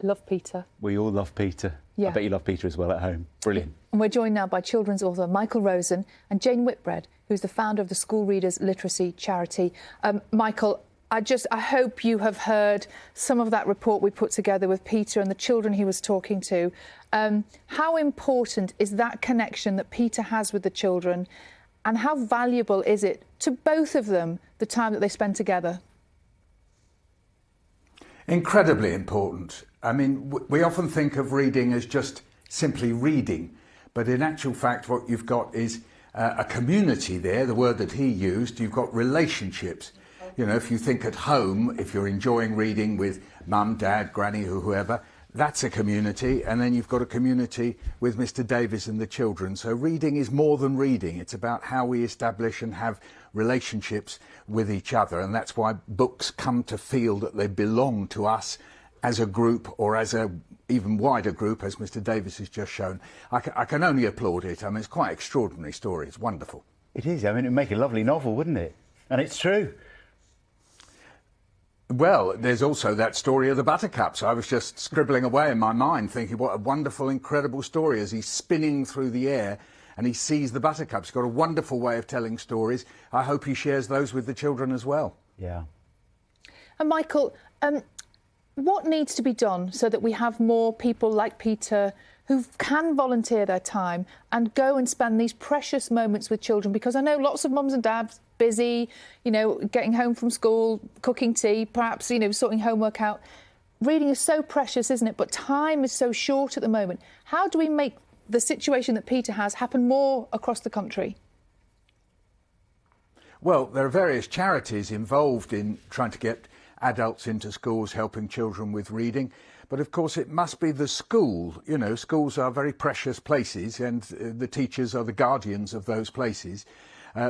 Love Peter. We all love Peter. Yeah. I bet you love Peter as well at home. Brilliant. And we're joined now by children's author Michael Rosen and Jane Whitbread, who's the founder of the Schoolreaders literacy charity. Michael, I hope you have heard some of that report we put together with Peter and the children he was talking to. How important is that connection that Peter has with the children, and how valuable is it to both of them, the time that they spend together? Incredibly important. I mean, we often think of reading as just simply reading, but in actual fact what you've got is a community there, the word that he used. You've got relationships. You know, if you think at home, if you're enjoying reading with mum, dad, granny, or whoever, that's a community. And then you've got a community with Mr. Davies and the children. So reading is more than reading. It's about how we establish and have relationships with each other. And that's why books come to feel that they belong to us as a group, or as a even wider group, as Mr. Davies has just shown. I can only applaud it. I mean, it's quite an extraordinary story. It's wonderful. It is. I mean, it'd make a lovely novel, wouldn't it? And it's true. Well, there's also that story of the buttercups. I was just scribbling away in my mind, thinking what a wonderful, incredible story as he's spinning through the air and he sees the buttercups. He's got a wonderful way of telling stories. I hope he shares those with the children as well. Yeah. And Michael, what needs to be done so that we have more people like Peter who can volunteer their time and go and spend these precious moments with children? Because I know lots of mums and dads busy, you know, getting home from school, cooking tea, perhaps, you know, sorting homework out. Reading is so precious, isn't it? But time is so short at the moment. How do we make the situation that Peter has happen more across the country? Well, there are various charities involved in trying to get adults into schools helping children with reading. But of course it must be the school. You know, schools are very precious places, and the teachers are the guardians of those places.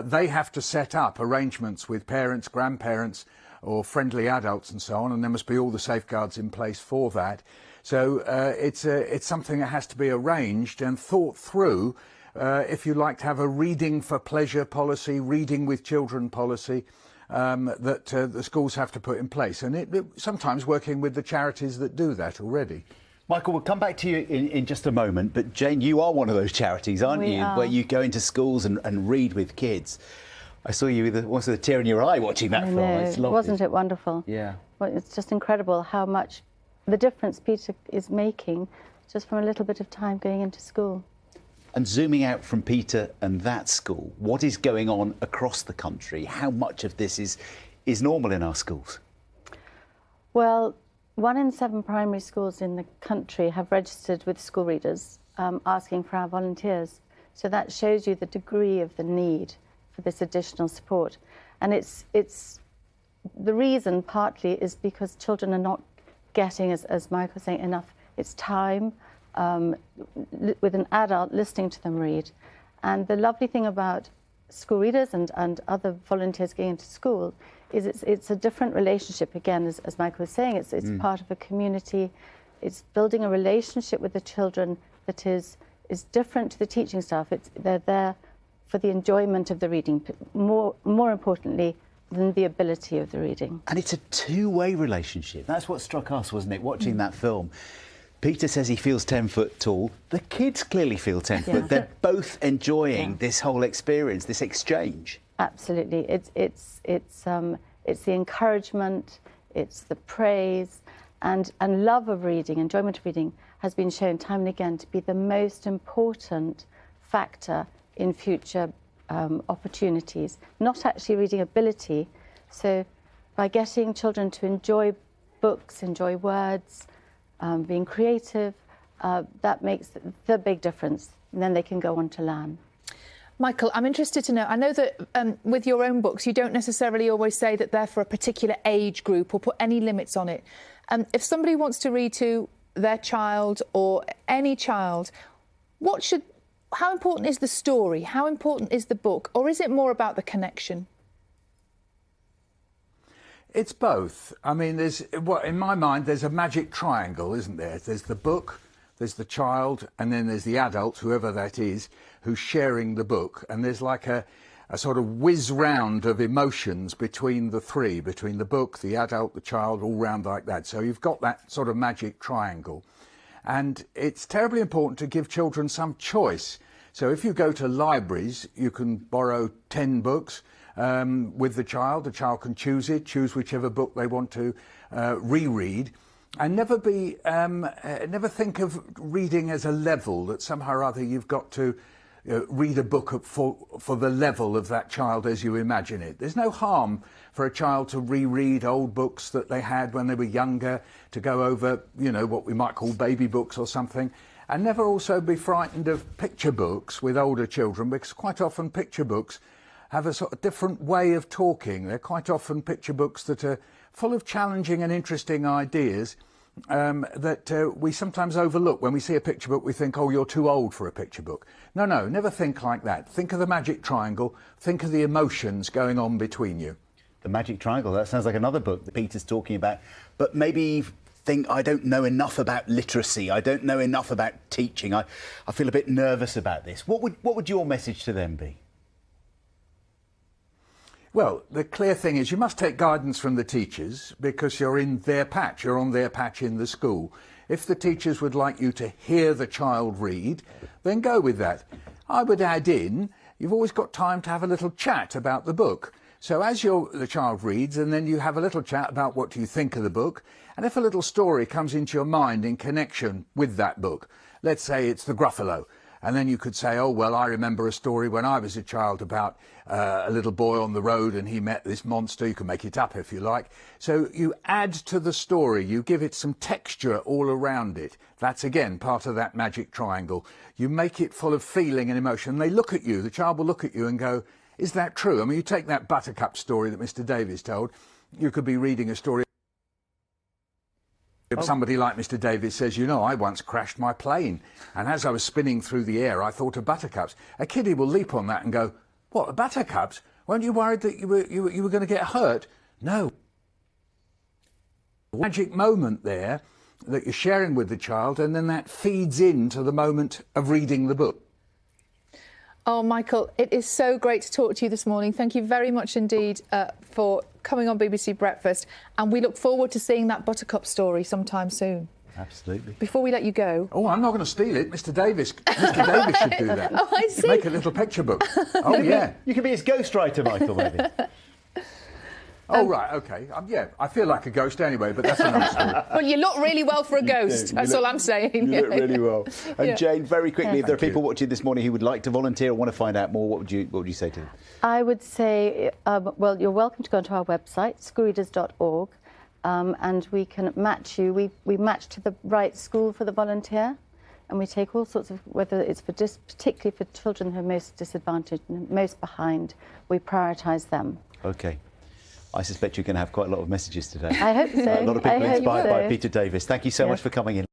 They have to set up arrangements with parents, grandparents or friendly adults and so on, and there must be all the safeguards in place for that. So it's something that has to be arranged and thought through. If you like to have a reading for pleasure policy, reading with children policy, that the schools have to put in place, and sometimes working with the charities that do that already. Michael, we'll come back to you in just a moment, but Jane, you are one of those charities, aren't you? Where you go into schools and read with kids. I saw you with almost a tear in your eye watching that film. It's lovely. Wasn't it wonderful? Yeah. Well, it's just incredible how much the difference Peter is making just from a little bit of time going into school. And zooming out from Peter and that school, what is going on across the country? How much of this is normal in our schools? Well, 1 in 7 primary schools in the country have registered with Schoolreaders, asking for our volunteers. So that shows you the degree of the need for this additional support. And it's the reason partly is because children are not getting, as Michael was saying, enough. It's time with an adult listening to them read. And the lovely thing about Schoolreaders and other volunteers going into school is it's a different relationship. Again, as Michael was saying, it's part of a community. It's building a relationship with the children that is different to the teaching staff. They're there for the enjoyment of the reading, more importantly than the ability of the reading. And it's a two-way relationship. That's what struck us, wasn't it, watching that film? Peter says he feels 10 foot tall. The kids clearly feel 10 foot. They're both enjoying this whole experience, this exchange. Absolutely. It's the encouragement, it's the praise, and love of reading, enjoyment of reading has been shown time and again to be the most important factor in future opportunities, not actually reading ability. So by getting children to enjoy books, enjoy words, being creative, that makes the big difference. And then they can go on to learn. Michael, I'm interested to know, I know that with your own books, you don't necessarily always say that they're for a particular age group or put any limits on it. If somebody wants to read to their child or any child, how important is the story? How important is the book? Or is it more about the connection? It's both. I mean, in my mind, there's a magic triangle, isn't there? There's the book, there's the child, and then there's the adult, whoever that is, who's sharing the book. And there's like a a sort of whiz round of emotions between the three, between the book, the adult, the child, all round like that. So you've got that sort of magic triangle. And it's terribly important to give children some choice. So if you go to libraries, you can borrow 10 books with the child. The child can choose whichever book they want to reread. And never think of reading as a level, that somehow or other you've got to read a book for the level of that child as you imagine it. There's no harm for a child to reread old books that they had when they were younger, to go over, you know, what we might call baby books or something. And never also be frightened of picture books with older children, because quite often picture books have a sort of different way of talking. They're quite often picture books that are full of challenging and interesting ideas that we sometimes overlook. When we see a picture book, we think, oh, you're too old for a picture book. No, never think like that. Think of the magic triangle. Think of the emotions going on between you. The Magic Triangle, that sounds like another book that Peter's talking about. But maybe think, I don't know enough about literacy. I don't know enough about teaching. I feel a bit nervous about this. What would your message to them be? Well, the clear thing is you must take guidance from the teachers, because you're in their patch. You're on their patch in the school. If the teachers would like you to hear the child read, then go with that. I would add in, you've always got time to have a little chat about the book. So as the child reads, and then you have a little chat about what do you think of the book, and if a little story comes into your mind in connection with that book, let's say it's the Gruffalo, and then you could say, oh, well, I remember a story when I was a child about a little boy on the road and he met this monster. You can make it up if you like. So you add to the story, you give it some texture all around it. That's, again, part of that magic triangle. You make it full of feeling and emotion. They look at you, the child will look at you and go, is that true? I mean, you take that Buttercup story that Mr. Davies told, you could be reading a story. If somebody like Mr. Davies says, you know, I once crashed my plane, and as I was spinning through the air, I thought of buttercups. A kiddie will leap on that and go, what, buttercups? Weren't you worried that you were going to get hurt? No. Magic moment there that you're sharing with the child, and then that feeds into the moment of reading the book. Oh, Michael, it is so great to talk to you this morning. Thank you very much indeed for coming on BBC Breakfast, and we look forward to seeing that Buttercup story sometime soon. Absolutely. Before we let you go... Oh, I'm not going to steal it. Mr. Davies should do that. Oh, I see. Make a little picture book. Oh, yeah. You could be his ghostwriter, Michael, maybe. Oh, right, OK. Yeah, I feel like a ghost anyway, but that's another story. Well, you look really well for a ghost. That's all I'm saying. You look really well. And Yeah. Jane, very quickly, if there are Thank people you. watching this morning who would like to volunteer or want to find out more, what would you say to them? I would say, well, you're welcome to go onto our website, schoolreaders.org, and we can match you. We match to the right school for the volunteer, and we take all sorts of, whether it's for particularly for children who are most disadvantaged and most behind, we prioritise them. OK. I suspect you're going to have quite a lot of messages today. I hope so. A lot of people I hope inspired by so. Peter Davies. Thank you so much for coming in.